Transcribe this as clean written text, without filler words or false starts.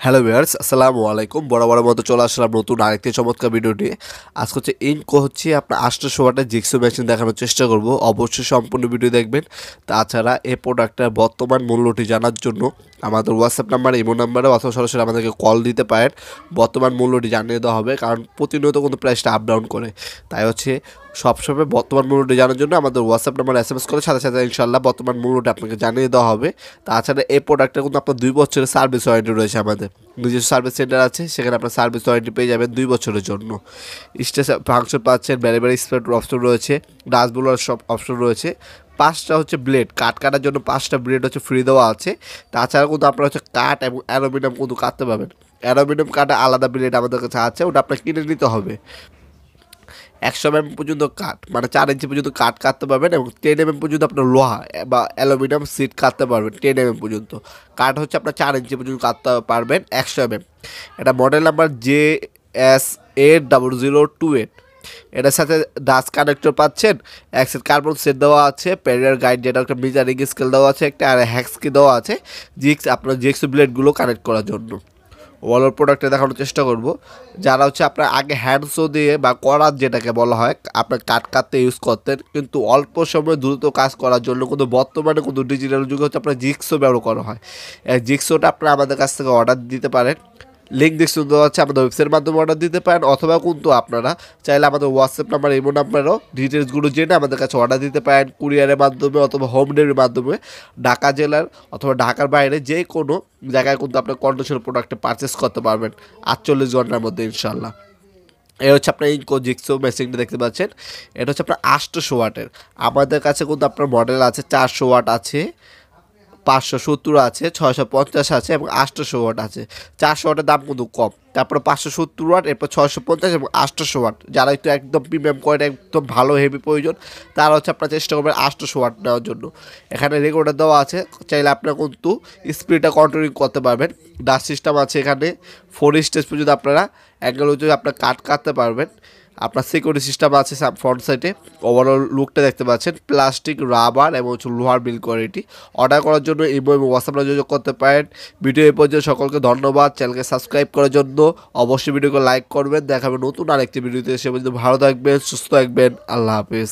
Hello viewers, আসসালামু আলাইকুম। বরাবরের মতো চলে আসলাম নতুন আরেকটি চমৎকার ভিডিও নিয়ে। আজকে হচ্ছে আপনার 800 ওয়াটের জিক্সো মেশিন দেখানোর চেষ্টা করব। অবশ্যই সম্পূর্ণ ভিডিও দেখবেন। তাছাড়া এই প্রোডাক্টের বর্তমান মূল্যটি জানার জন্য আমাদের হোয়াটসঅ্যাপ নাম্বার, ইমো নাম্বারে অথবা সরাসরি আমাদেরকে কল দিতে পারেন। বর্তমান মূল্যটি জানিয়ে দেওয়া হবে, কারণ প্রতিনিয়ত কিন্তু প্রাইসটা আপ ডাউন করে। তাই সবসময় বর্তমান মূল্যটি জানার জন্য আমাদের হোয়াটসঅ্যাপ নাম্বার SMS করে সাথে সাথে ইনশাল্লাহ বর্তমান মূল্যটি আপনাকে জানিয়ে দেওয়া হবে। তাছাড়া এই প্রোডাক্টটা কিন্তু আপনার 2 বছরের সার্ভিস ওয়ারেন্টি রয়েছে। আমাদের নিজস্ব সার্ভিস সেন্টার আছে, সেখানে আপনার সার্ভিস ওয়ারেন্টি পেয়ে যাবেন 2 বছরের জন্য। স্টেজ ফাংশন পাচ্ছেন, ব্যারি স্প্রেড অপশন রয়েছে, ডাস্ট ব্লোয়ার সব অপশন রয়েছে। 5টা ব্লেড, কাঠ কাটার জন্য 5টা ব্লেড ফ্রি দেওয়া আছে। তাছাড়া কিন্তু আপনারা কাঠ এবং অ্যালুমিনিয়াম কিন্তু কাটতে পারবেন। অ্যালুমিনিয়াম কাঠে আলাদা ব্লেড আমাদের কাছে আছে, ওটা আপনার কিনে নিতে হবে। 100 mm পর্যন্ত কাঠ, মানে 4 ইঞ্চি পর্যন্ত কাঠ কাটতে পারবেন, এবং 10 mm পর্যন্ত আপনার লোহা বা অ্যালুমিনিয়াম সিট কাটতে পারবেন। 10 mm পর্যন্ত কাঠ আপনার 4 ইঞ্চি পর্যন্ত কাটতে পারবেন 100 mm। এটা মডেল নাম্বার JS8028। এটার সাথে ডাস্ট কানেক্টর পাচ্ছেন, এক সেট কার্বন সেট দেওয়া আছে, প্যারিয়ার গাইড যেটা একটা মেজারিং স্কেল দেওয়া আছে একটা, আর হ্যাক্স কি দেওয়া আছে আপনার জিক্স ব্লেডগুলো কানেক্ট করার জন্য। ওভারঅল প্রোডাক্টে দেখানোর চেষ্টা করব। যারা আপনার আগে হ্যান্ডসো দিয়ে বা করাত যেটাকে বলা হয়, আপনার কাট কাটতে ইউজ করতেন, কিন্তু অল্প সময়ে দ্রুত কাজ করার জন্য কিন্তু বর্তমানে কিন্তু ডিজিটাল যুগে আপনার জিক্সো ব্যবহার করা হয়। জিক্সোটা আপনারা আমাদের কাছ থেকে অর্ডার দিতে পারেন। লিঙ্ক ডিসক্রিপশন দেওয়া আছে, আমাদের ওয়েবসাইটের মাধ্যমে অর্ডার দিতে পারেন, অথবা কিন্তু আপনারা চাইলে আমাদের হোয়াটসঅ্যাপ নাম্বার, ইমো নাম্বারও ডিটেলসগুলো জেনে আমাদের কাছে অর্ডার দিতে পারেন, কুরিয়ারের মাধ্যমে অথবা হোম ডেলিভারির মাধ্যমে। ঢাকা জেলার অথবা ঢাকার বাইরে যে কোনো জায়গায় কিন্তু আপনার কন্ডিশনাল প্রোডাক্টে পারচেস করতে পারবেন 48 ঘন্টার মধ্যে ইনশাল্লাহ। এই আপনার ইনকো জিক্সো মেশিনটা দেখতে পাচ্ছেন। এটা আপনার 800 ওয়াটের। আমাদের কাছে কিন্তু আপনার মডেল আছে 400 ওয়াট আছে, 570 আছে, 650 আছে এবং 800 ওয়াট আছে। 400 ওয়াটের দাম কিন্তু কম। তারপরে 570 ওয়াট, এরপর 650 এবং 800 ওয়াট। যারা একদম প্রিমিয়াম কোয়ালিটি, একদম ভালো হেভি প্রয়োজন, তারা আপনার চেষ্টা করবেন 800 ওয়াট নেওয়ার জন্য। এখানে রেগুলেটর দেওয়া আছে, চাইলে আপনারা কিন্তু স্পিডটা কন্ট্রোলিং করতে পারবেন। ডাস্ট সিস্টেম আছে এখানে, 4 স্টেজ পর্যন্ত আপনারা অ্যাঙ্গেল আপনার কাটতে পারবেন। আপনার সিকিউরিটি সিস্টেম আছে ফ্রন্ট সাইডে। ওভারঅল লুকটা দেখতে পাচ্ছেন, প্লাস্টিক, রাবার এবং লোহার বিল কোয়ালিটি। অর্ডার করার জন্য ইমো এবং হোয়াটসঅ্যাপে যোগাযোগ করতে পারেন। ভিডিও এই পর্যন্ত সকলকে ধন্যবাদ। চ্যানেলকে সাবস্ক্রাইব করার জন্য অবশ্যই ভিডিওকে লাইক করবেন। দেখাবেন নতুন আরেকটি ভিডিওতে। সে পর্যন্ত ভালো থাকবেন, সুস্থ থাকবেন। আল্লাহ হাফিজ।